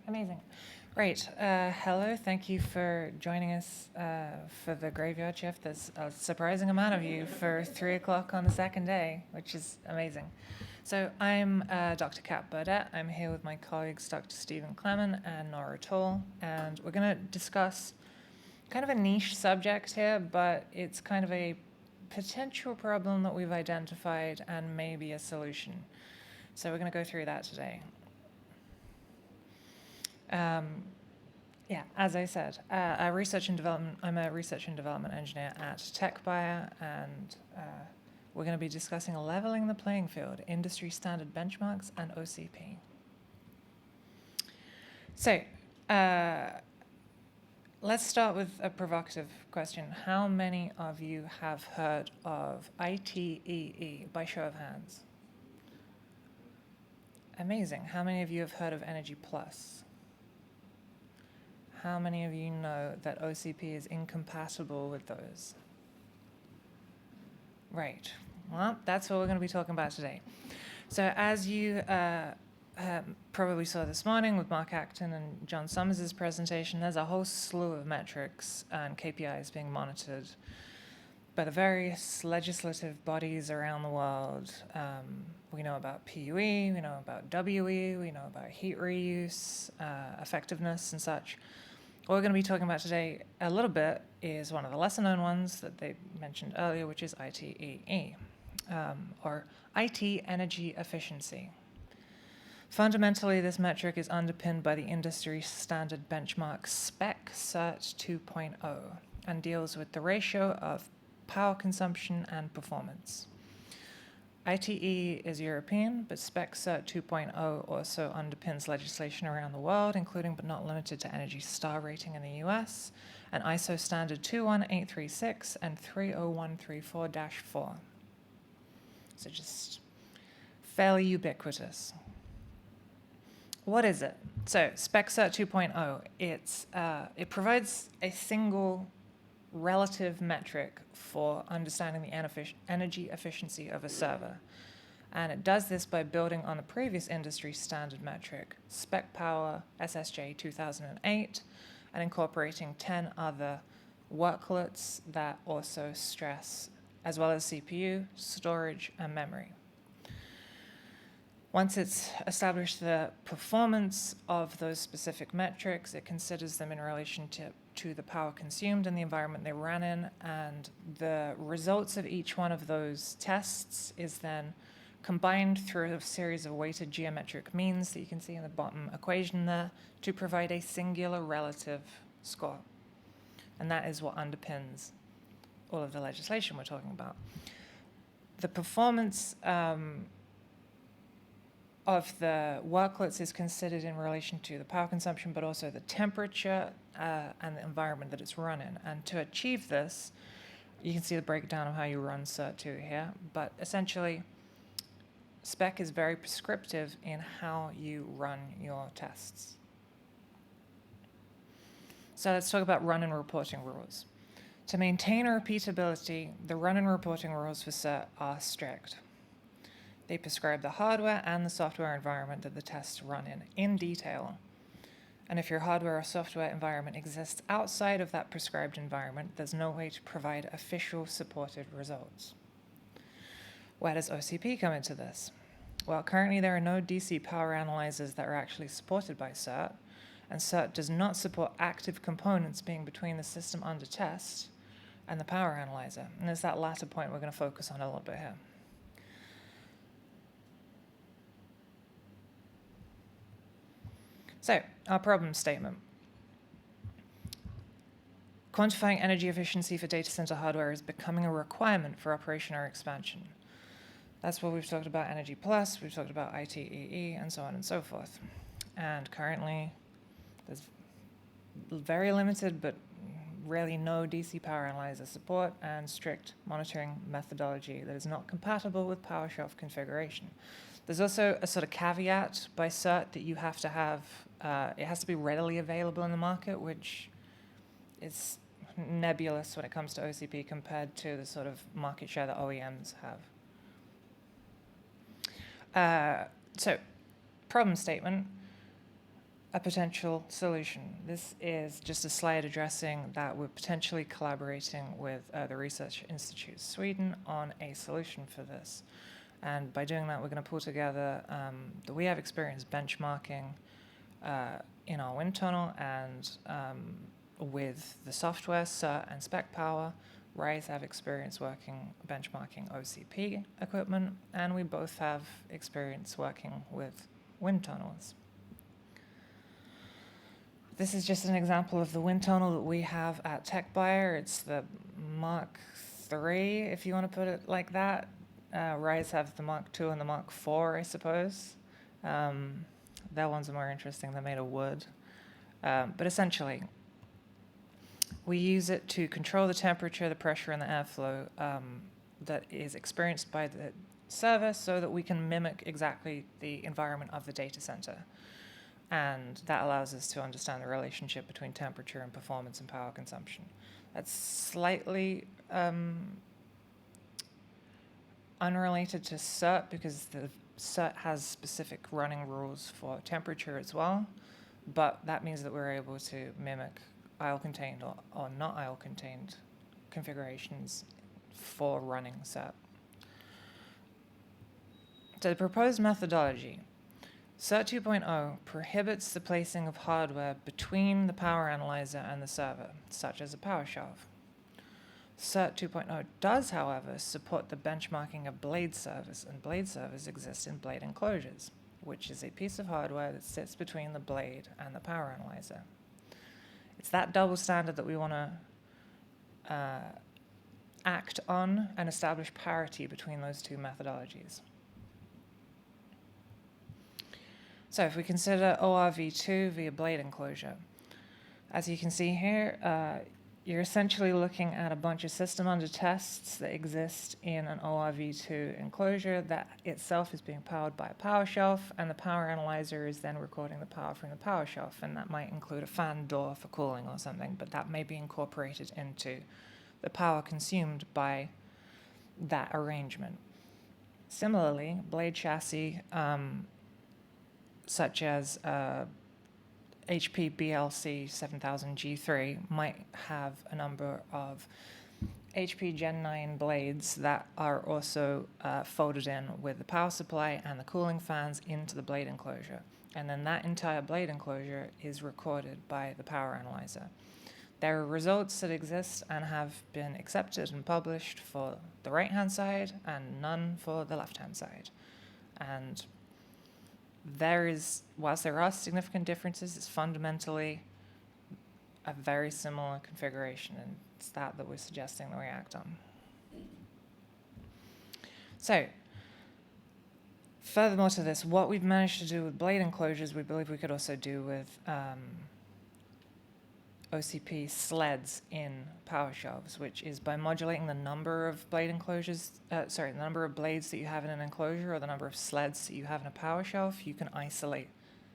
Amazing. Great. Hello, thank you for joining us for the graveyard shift. There's a surprising amount of you for 3 o'clock on the second day, which is amazing. So I'm Dr. Kat Burdett. I'm here with my colleagues, Dr. Stephen Clement and Nora Toll, and we're going to discuss kind of a niche subject here, but it's kind of a potential problem that we've identified and maybe a solution. So we're going to go through that today. Yeah, as I said, I'm a research and development engineer at Techbuyer, and we're going to be discussing leveling the playing field, industry standard benchmarks, and OCP. So let's start with a provocative question. How many of you have heard of ITEE by show of hands? Amazing. How many of you have heard of Energy Plus? How many of you know that OCP is incompatible with those? Right. Well, that's what we're going to be talking about today. So as you probably saw this morning with Mark Acton and John Summers' presentation, there's a whole slew of metrics and KPIs being monitored by the various legislative bodies around the world. We know about PUE, we know about WE, we know about heat reuse, effectiveness and such. What we're going to be talking about today a little bit is one of the lesser known ones that they mentioned earlier, which is ITEE, or IT energy efficiency. Fundamentally, this metric is underpinned by the industry standard benchmark SERT 2.0 and deals with the ratio of power consumption and performance. ITE is European, but SERT 2.0 also underpins legislation around the world, including but not limited to EnergyStar rating in the US, and ISO standard 21836 and 30134-4. So just fairly ubiquitous. What is it? So SERT 2.0, it provides a single relative metric for understanding the energy efficiency of a server. And it does this by building on the previous industry standard metric, Spec Power SSJ 2008, and incorporating 10 other worklets that also stress, as well as CPU, storage, and memory. Once it's established the performance of those specific metrics, it considers them in relation to the power consumed and the environment they ran in, and the results of each one of those tests is then combined through a series of weighted geometric means that you can see in the bottom equation there to provide a singular relative score. And that is what underpins all of the legislation we're talking about. The performance of the worklets is considered in relation to the power consumption, but also the temperature and the environment that it's run in. And to achieve this, you can see the breakdown of how you run SERT 2 here, but essentially, SPEC is very prescriptive in how you run your tests. So let's talk about run and reporting rules. To maintain repeatability, the run and reporting rules for SERT are strict. They prescribe the hardware and the software environment that the tests run in detail. And if your hardware or software environment exists outside of that prescribed environment, there's no way to provide official supported results. Where does OCP come into this? Well, currently there are no DC power analyzers that are actually supported by SERT, and SERT does not support active components being between the system under test and the power analyzer. And it's that latter point we're going to focus on a little bit here. So, our problem statement. Quantifying energy efficiency for data center hardware is becoming a requirement for operation or expansion. That's what we've talked about Energy Plus, we've talked about ITEE, and so on and so forth. And currently, there's very limited but really no DC power analyzer support and strict monitoring methodology that is not compatible with PowerShelf configuration. There's also a sort of caveat by SERT that you have to have, it has to be readily available in the market, which is nebulous when it comes to OCP compared to the sort of market share that OEMs have. So, problem statement. a potential solution. This is just a slide addressing that we're potentially collaborating with the Research Institute Sweden on a solution for this. And by doing that, we're going to pull together that we have experience benchmarking in our wind tunnel and with the software, SERT and spec power. Rise have experience working benchmarking OCP equipment, and we both have experience working with wind tunnels. This is just an example of the wind tunnel that we have at Techbuyer. It's the Mark III, if you want to put it like that. Rise have the Mark II and the Mark IV, I suppose. That one's more interesting. They're made of wood. But essentially, we use it to control the temperature, the pressure, and the airflow that is experienced by the server so that we can mimic exactly the environment of the data center. And that allows us to understand the relationship between temperature and performance and power consumption. That's slightly unrelated to SERT because the SERT has specific running rules for temperature as well, but that means that we're able to mimic aisle-contained or not aisle-contained configurations for running SERT. So the proposed methodology. SERT 2.0 prohibits the placing of hardware between the power analyzer and the server, such as a power shelf. SERT 2.0 does, however, support the benchmarking of blade servers, and blade servers exist in blade enclosures, which is a piece of hardware that sits between the blade and the power analyzer. It's that double standard that we want to act on and establish parity between those two methodologies. So if we consider ORV2 via blade enclosure, as you can see here, you're essentially looking at a bunch of system under tests that exist in an ORV2 enclosure that itself is being powered by a power shelf, and the power analyzer is then recording the power from the power shelf, and that might include a fan door for cooling or something, but that may be incorporated into the power consumed by that arrangement. Similarly, blade chassis, such as HP BLC 7000 G3 might have a number of HP Gen 9 blades that are also folded in with the power supply and the cooling fans into the blade enclosure. And then that entire blade enclosure is recorded by the power analyzer. There are results that exist and have been accepted and published for the right-hand side and none for the left-hand side. And whilst there are significant differences, it's fundamentally a very similar configuration, and it's that we're suggesting that we act on. So, furthermore to this, what we've managed to do with blade enclosures, we believe we could also do with OCP sleds in power shelves, which is by modulating the number of blade enclosures, the number of blades that you have in an enclosure or the number of sleds that you have in a power shelf, you can isolate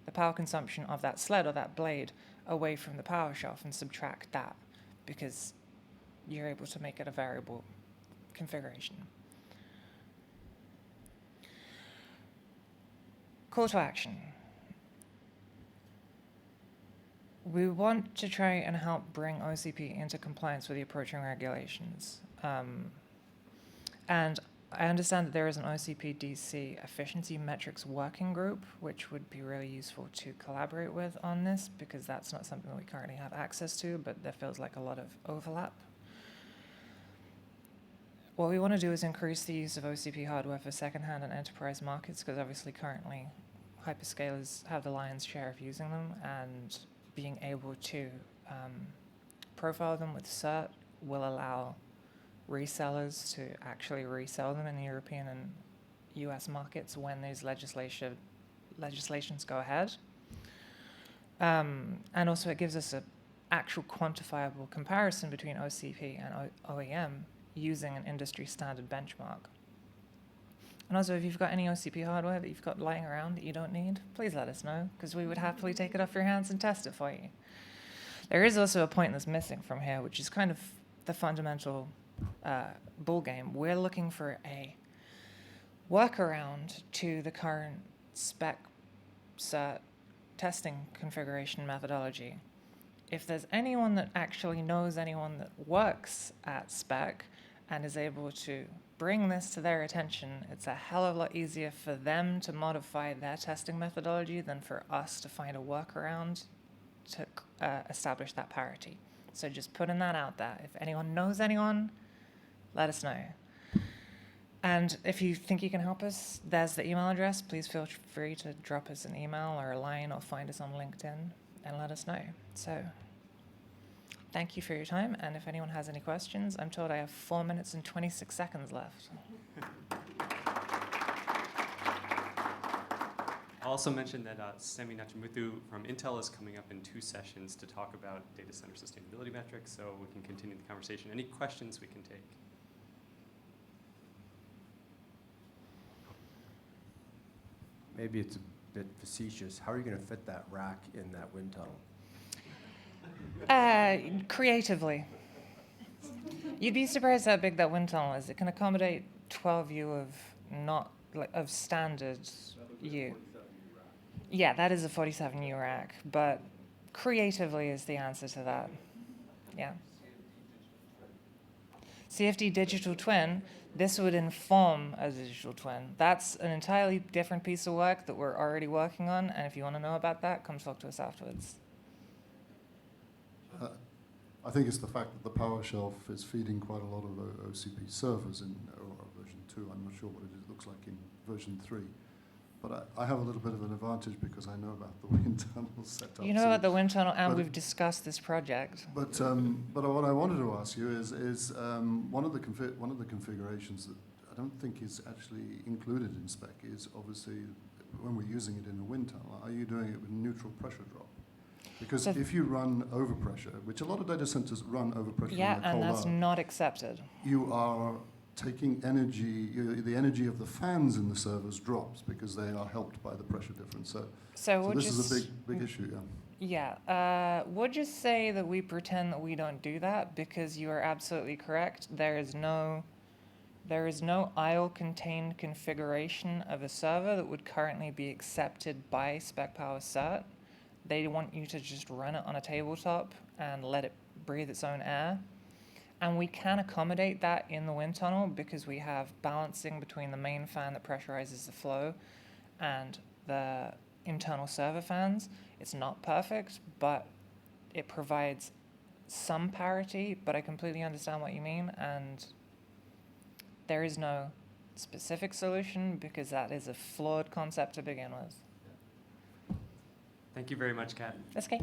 the power consumption of that sled or that blade away from the power shelf and subtract that because you're able to make it a variable configuration. Call to action. We want to try and help bring OCP into compliance with the approaching regulations. And I understand that there is an OCP DC efficiency metrics working group, which would be really useful to collaborate with on this because that's not something that we currently have access to, but there feels like a lot of overlap. What we want to do is increase the use of OCP hardware for secondhand and enterprise markets because obviously currently hyperscalers have the lion's share of using them, and being able to profile them with SERT will allow resellers to actually resell them in the European and US markets when those legislations go ahead. And also it gives us an actual quantifiable comparison between OCP and OEM using an industry standard benchmark. And also, if you've got any OCP hardware that you've got lying around that you don't need, please let us know, because we would happily take it off your hands and test it for you. There is also a point that's missing from here, which is kind of the fundamental ball game. We're looking for a workaround to the current spec SERT testing configuration methodology. If there's anyone that actually knows anyone that works at spec and is able to bring this to their attention, it's a hell of a lot easier for them to modify their testing methodology than for us to find a workaround to establish that parity. So just putting that out there. If anyone knows anyone, let us know. And if you think you can help us, there's the email address. Please feel free to drop us an email or a line or find us on LinkedIn and let us know. So thank you for your time. And if anyone has any questions, I'm told I have 4 minutes and 26 seconds left. I'll also mention that Semi Nachimuthu from Intel is coming up in 2 sessions to talk about data center sustainability metrics, so we can continue the conversation. Any questions we can take? Maybe it's a bit facetious. How are you going to fit that rack in that wind tunnel? Creatively. You'd be surprised how big that wind tunnel is. It can accommodate 12 U of standard U. Yeah, that is a 47 U rack, but creatively is the answer to that. Yeah. CFD digital twin, this would inform a digital twin. That's an entirely different piece of work that we're already working on, and if you want to know about that, come talk to us afterwards. I think it's the fact that the power shelf is feeding quite a lot of OCP servers in version 2. I'm not sure what it looks like in version 3. But I have a little bit of an advantage because I know about the wind tunnel setup. You know about the wind tunnel, and we've discussed this project. But what I wanted to ask you is one of the configurations that I don't think is actually included in spec is obviously when we're using it in a wind tunnel. Are you doing it with neutral pressure drop? Because so if you run overpressure, which a lot of data centers run overpressure, yeah, and that's not accepted. You are taking energy, the energy of the fans in the servers drops because they are helped by the pressure difference. So this is a big issue, yeah. Yeah, would you say that we pretend that we don't do that? Because you are absolutely correct. There is no aisle-contained configuration of a server that would currently be accepted by Spec Power SERT. They want you to just run it on a tabletop and let it breathe its own air. And we can accommodate that in the wind tunnel because we have balancing between the main fan that pressurizes the flow and the internal server fans. It's not perfect, but it provides some parity, but I completely understand what you mean, and there is no specific solution because that is a flawed concept to begin with. Thank you very much, Kat. That's okay.